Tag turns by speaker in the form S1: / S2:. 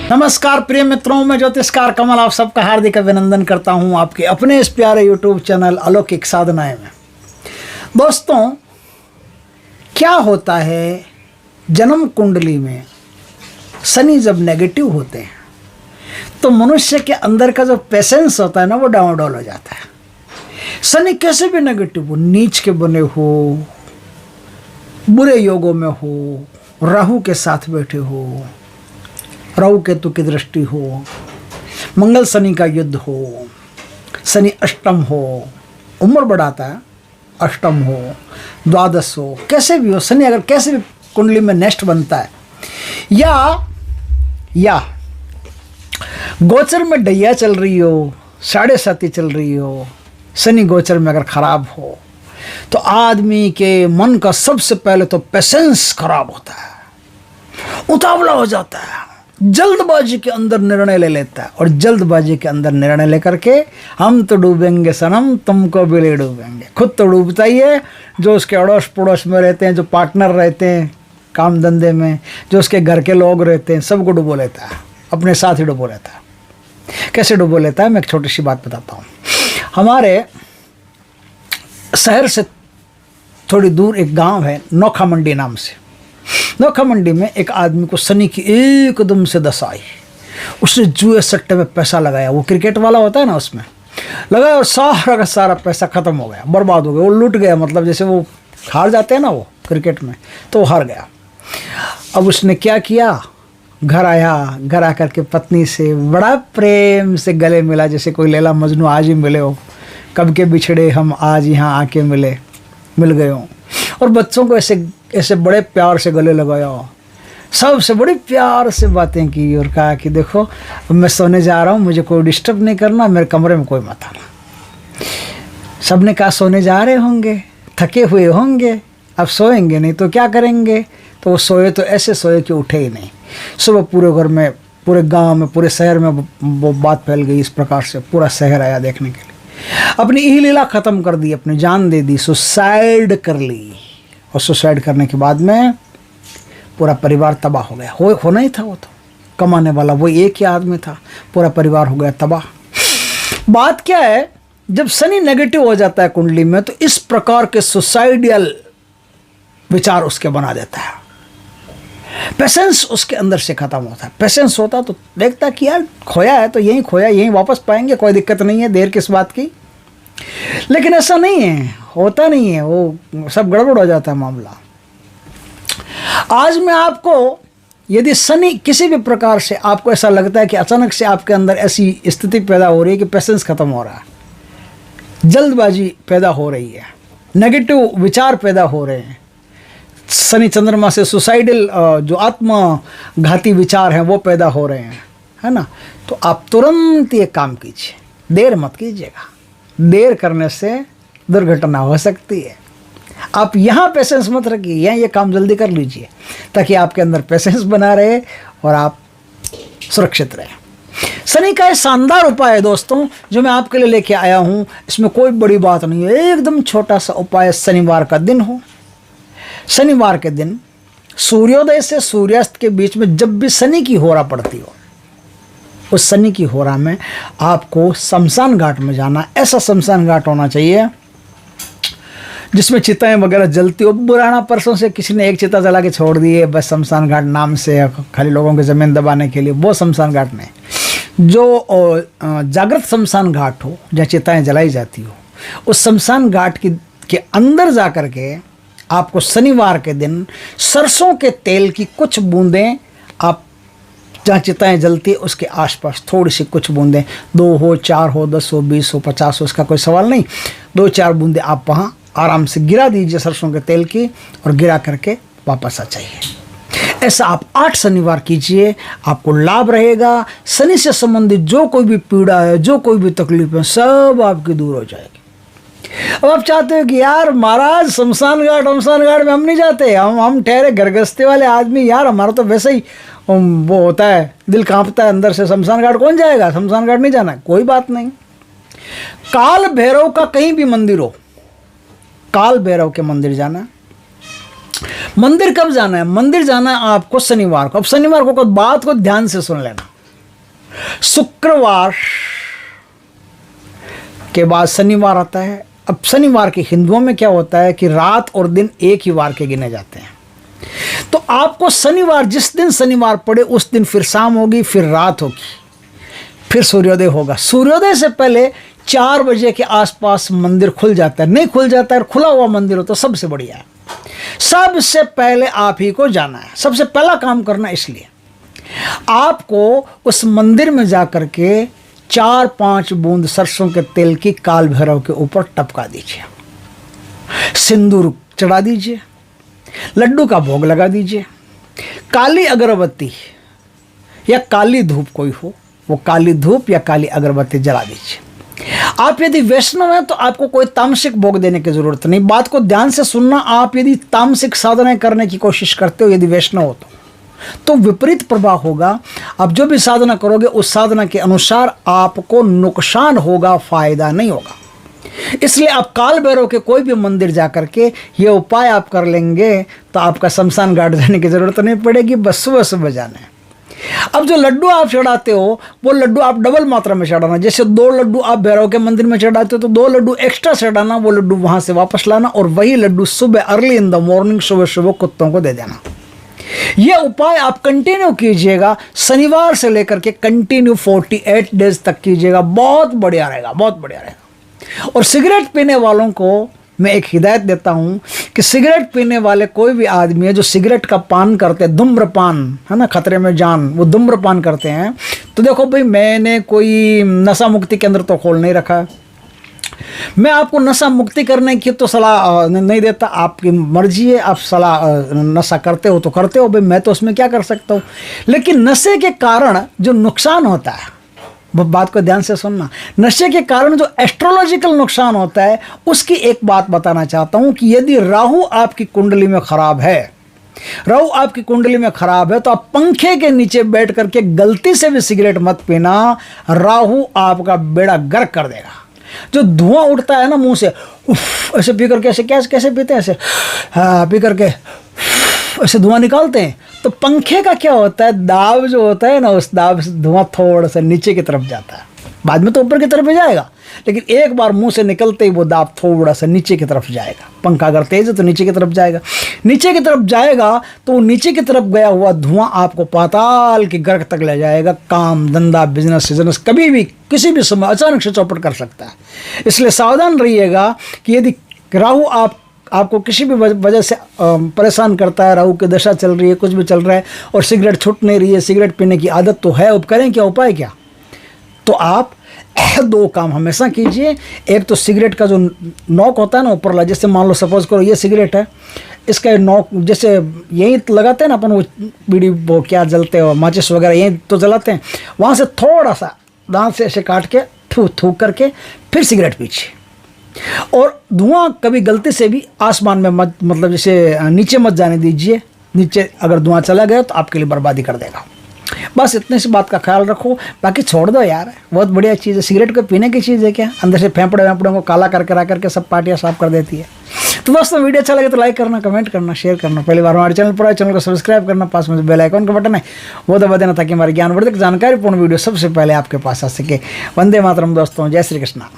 S1: नमस्कार प्रिय मित्रों, मैं ज्योतिषकार कमल आप सबका हार्दिक अभिनंदन करता हूं आपके अपने इस प्यारे यूट्यूब चैनल अलौकिक साधनाएं में। दोस्तों, क्या होता है जन्म कुंडली में शनि जब नेगेटिव होते हैं तो मनुष्य के अंदर का जो पेशेंस होता है ना, वो डाउनडॉल हो जाता है। शनि कैसे भी नेगेटिव हो, नीच के बने हो, बुरे योगों में हो, राहु के साथ बैठे हो, राहु केतु की दृष्टि हो, मंगल शनि का युद्ध हो, शनि अष्टम हो, उम्र बढ़ाता है, अष्टम हो, द्वादश हो, कैसे भी हो, शनि अगर कैसे भी कुंडली में नेस्ट बनता है या गोचर में डैया चल रही हो, 7.5 चल रही हो, शनि गोचर में अगर खराब हो तो आदमी के मन का सबसे पहले तो पेशेंस खराब होता है, उतावला हो जाता है, जल्दबाजी के अंदर निर्णय ले लेता है। और जल्दबाजी के अंदर निर्णय लेकर के हम तो डूबेंगे सनम, तुमको भी ले डूबेंगे। खुद तो डूबता ही है, जो उसके अड़ोस पड़ोस में रहते हैं, जो पार्टनर रहते हैं काम धंधे में, जो उसके घर के लोग रहते हैं, सबको डुबो लेता है, अपने साथ ही डुबो लेता है। कैसे डुबो लेता है, मैं एक छोटी सी बात बताता हूँ। हमारे शहर से थोड़ी दूर एक गांव है नोखा मंडी नाम से। नोखा मंडी में एक आदमी को शनि की एकदम से दशा आई। उसने जुए सट्टे में पैसा लगाया, वो क्रिकेट वाला होता है ना, उसमें लगाया और सारा का सारा पैसा खत्म हो गया, बर्बाद हो गया, वो लूट गया। मतलब जैसे वो हार जाते हैं ना वो क्रिकेट में, तो वो हार गया। अब उसने क्या किया, घर आया, घर आकर के पत्नी से बड़ा प्रेम से गले मिला, जैसे कोई लैला मजनू आज ही मिले हो, कब के बिछड़े हम आज यहाँ आके मिल गए हों। और बच्चों को ऐसे बड़े प्यार से गले लगाया, सबसे बड़ी प्यार से बातें की और कहा कि देखो मैं सोने जा रहा हूँ, मुझे कोई डिस्टर्ब नहीं करना, मेरे कमरे में कोई मत आना। सबने कहा सोने जा रहे होंगे, थके हुए होंगे, अब सोएंगे नहीं तो क्या करेंगे। तो वो सोए तो ऐसे सोए कि उठे ही नहीं। सुबह पूरे घर में, पूरे गाँव में, पूरे शहर में वो बात फैल गई। इस प्रकार से पूरा शहर आया देखने के लिए। अपनी ई लीला ख़त्म कर दी, अपनी जान दे दी, सुसाइड कर ली। और सुसाइड करने के बाद में पूरा परिवार तबाह हो गया। होना ही था, वो तो कमाने वाला वो एक ही आदमी था, पूरा परिवार हो गया तबाह। बात क्या है, जब शनि नेगेटिव हो जाता है कुंडली में तो इस प्रकार के सुसाइडियल विचार उसके बना देता है। पेशेंस उसके अंदर से खत्म होता है। पेशेंस होता तो देखता कि यार खोया है तो यहीं खोया, यहीं वापस पाएंगे, कोई दिक्कत नहीं है, देर किस बात की। लेकिन ऐसा नहीं है, होता नहीं है, वो सब गड़बड़ हो जाता है मामला। आज मैं आपको, यदि शनि किसी भी प्रकार से आपको ऐसा लगता है कि अचानक से आपके अंदर ऐसी स्थिति पैदा हो रही है कि पेशेंस खत्म हो रहा है, जल्दबाजी पैदा हो रही है, नेगेटिव विचार पैदा हो रहे हैं, शनि चंद्रमा से सुसाइडल जो आत्मघाती विचार हैं वो पैदा हो रहे हैं, है ना, तो आप तुरंत ये काम कीजिए, देर मत कीजिएगा। देर करने से दुर्घटना हो सकती है। आप यहाँ पेशेंस मत रखिए, यहाँ ये काम जल्दी कर लीजिए ताकि आपके अंदर पेशेंस बना रहे और आप सुरक्षित रहें। शनि का एक शानदार उपाय है दोस्तों, जो मैं आपके लिए लेके आया हूँ। इसमें कोई बड़ी बात नहीं है, एकदम छोटा सा उपाय। शनिवार का दिन हो, शनिवार के दिन सूर्योदय से सूर्यास्त के बीच में जब भी शनि की होरा पड़ती हो, उस शनि की होरा में आपको शमशान घाट में जाना। ऐसा शमशान घाट होना चाहिए जिसमें चिताएं वगैरह जलती हो। पुराना परसों से किसी ने एक चिता जला के छोड़ दी है, बस शमशान घाट नाम से, खाली लोगों की ज़मीन दबाने के लिए। वो शमशान घाट नहीं, जो जागृत शमशान घाट हो, जहाँ चिताएं जलाई जाती हो, उस शमशान घाट के अंदर जा कर के आपको शनिवार के दिन सरसों के तेल की कुछ बूंदें, आप जहाँ चिताएं जलती है उसके आसपास थोड़ी सी कुछ बूंदें, 2 हो, 4 हो, 10 हो, 20 हो, 50 हो, उसका कोई सवाल नहीं, 2-4 बूंदें आप वहाँ आराम से गिरा दीजिए सरसों के तेल की, और गिरा करके वापस आ जाइए। ऐसा आप 8 शनिवार कीजिए, आपको लाभ रहेगा। शनि से संबंधित जो कोई भी पीड़ा है, जो कोई भी तकलीफ है, सब आपकी दूर हो जाएगी। अब आप चाहते हो कि यार महाराज शमशान घाट में हम नहीं जाते, हम ठहरे घरगस्ती वाले आदमी, यार हमारा तो वैसे ही वो होता है, दिल कांपता है अंदर से, शमशान घाट कौन जाएगा, शमशान घाट नहीं जाना। कोई बात नहीं, काल भैरव का कहीं भी मंदिर हो, काल भैरव के मंदिर जाना। मंदिर कब जाना है? मंदिर जाना है आपको शनिवार को। अब शनिवार को बात को ध्यान से सुन लेना। शुक्रवार के बाद शनिवार आता है। अब शनिवार के हिंदुओं में क्या होता है कि रात और दिन एक ही वार के गिने जाते हैं। तो आपको शनिवार, जिस दिन शनिवार पड़े उस दिन फिर शाम होगी, फिर रात होगी, फिर सूर्योदय होगा। सूर्योदय से पहले 4 बजे के आसपास मंदिर खुल जाता है। नहीं खुल जाता है, खुला हुआ मंदिर हो तो सबसे बढ़िया है। सबसे पहले आप ही को जाना है, सबसे पहला काम करना। इसलिए आपको उस मंदिर में जाकर के 4-5 बूंद सरसों के तेल की काल भैरव के ऊपर टपका दीजिए, सिंदूर चढ़ा दीजिए, लड्डू का भोग लगा दीजिए, काली अगरबत्ती या काली धूप कोई हो, वो काली धूप या काली अगरबत्ती जला दीजिए। आप यदि वैष्णव हैं तो आपको कोई तामसिक भोग देने की जरूरत नहीं। बात को ध्यान से सुनना। आप यदि तामसिक साधनाएं करने की कोशिश करते हो, यदि वैष्णव हो तो विपरीत प्रभाव होगा। आप जो भी साधना करोगे उस साधना के अनुसार आपको नुकसान होगा, फायदा नहीं होगा। इसलिए आप काल भैरव के कोई भी मंदिर जाकर के ये उपाय आप कर लेंगे तो आपका शमशान घाट जाने की जरूरत नहीं पड़ेगी, बस सुबह सुबह जाना है। अब जो लड्डू आप चढ़ाते हो वो लड्डू आप डबल मात्रा में चढ़ाना। जैसे 2 लड्डू आप भैरव के मंदिर में चढ़ाते हो तो 2 लड्डू एक्स्ट्रा चढ़ाना, वो लड्डू वहां से वापस लाना और वही लड्डू सुबह अर्ली इन द मॉर्निंग, सुबह सुबह कुत्तों को दे देना। ये उपाय आप कंटिन्यू कीजिएगा, शनिवार से लेकर के कंटिन्यू 48 डेज तक कीजिएगा। बहुत बढ़िया रहेगा, बहुत बढ़िया रहेगा। और सिगरेट पीने वालों को मैं एक हिदायत देता हूं कि सिगरेट पीने वाले कोई भी आदमी है जो सिगरेट का पान करते हैं, धूम्रपान है ना, खतरे में जान, वो धूम्रपान करते हैं, तो देखो भाई, मैंने कोई नशा मुक्ति केंद्र तो खोल नहीं रखा। मैं आपको नशा मुक्ति करने की तो सलाह नहीं देता, आपकी मर्जी है, आप सलाह नशा करते हो तो करते हो भाई, मैं तो उसमें क्या कर सकता हूँ। लेकिन नशे के कारण जो नुकसान होता है, बात को ध्यान से सुनना, नशे के कारण जो एस्ट्रोलॉजिकल नुकसान होता है उसकी एक बात बताना चाहता हूं कि यदि राहु आपकी कुंडली में खराब है, राहु आपकी कुंडली में खराब है, तो आप पंखे के नीचे बैठ करके गलती से भी सिगरेट मत पीना। राहु आपका बेड़ा गर्क कर देगा। जो धुआं उठता है ना मुंह से, उफ, ऐसे पी करके, ऐसे कैसे पीते हैं, ऐसे पी करके ऐसे धुआं निकालते हैं, तो पंखे का क्या होता है, दाब जो होता है ना, उस दाब से धुआं थोड़ा सा नीचे की तरफ जाता है। बाद में तो ऊपर की तरफ ही जाएगा, लेकिन एक बार मुंह से निकलते ही वो दाब थोड़ा सा नीचे की तरफ जाएगा। पंखा अगर तेज है तो नीचे की तरफ जाएगा, नीचे की तरफ जाएगा तो वो नीचे की तरफ गया हुआ धुआं आपको पाताल की गर्क तक ले जाएगा। काम धंधा, बिजनेस कभी भी किसी भी समय अचानक से चौपट कर सकता है। इसलिए सावधान रहिएगा कि यदि राहु आपको किसी भी वजह से परेशान करता है, राहु की दशा चल रही है, कुछ भी चल रहा है और सिगरेट छूट नहीं रही है, सिगरेट पीने की आदत तो है, अब करें क्या, उपाय क्या? तो आप 2 काम हमेशा कीजिए। एक तो सिगरेट का जो नॉक होता है ना ऊपर, जैसे मान लो सपोज करो ये सिगरेट है, इसका नॉक जैसे यहीं लगाते हैं ना अपन, वो बीड़ी वो क्या जलते हो, माचिस वगैरह यहीं तो जलाते हैं, वहाँ से थोड़ा सा दांत से ऐसे काट के थूक करके फिर सिगरेट पीजिए। और धुआं कभी गलती से भी आसमान में मत, मतलब जैसे नीचे मत जाने दीजिए। नीचे अगर धुआं चला गया तो आपके लिए बर्बादी कर देगा। बस इतने सी बात का ख्याल रखो, बाकी छोड़ दो यार, बहुत बढ़िया चीज़ है। सिगरेट को पीने की चीज़ है क्या, अंदर से फेंपड़े को काला करके ला करके सब पार्टियाँ साफ कर देती है। तो दोस्तों वीडियो अच्छा लगे तो लाइक करना, कमेंट करना, शेयर करना। पहली बार हमारे चैनल पर आए, चैनल को सब्सक्राइब करना, पास में बेल आइकन का बटन है वो दबा देना ताकि हमारे ज्ञानवर्धक जानकारीपूर्ण वीडियो सबसे पहले आपके पास आ सके। वंदे मातरम दोस्तों, जय श्री कृष्णा।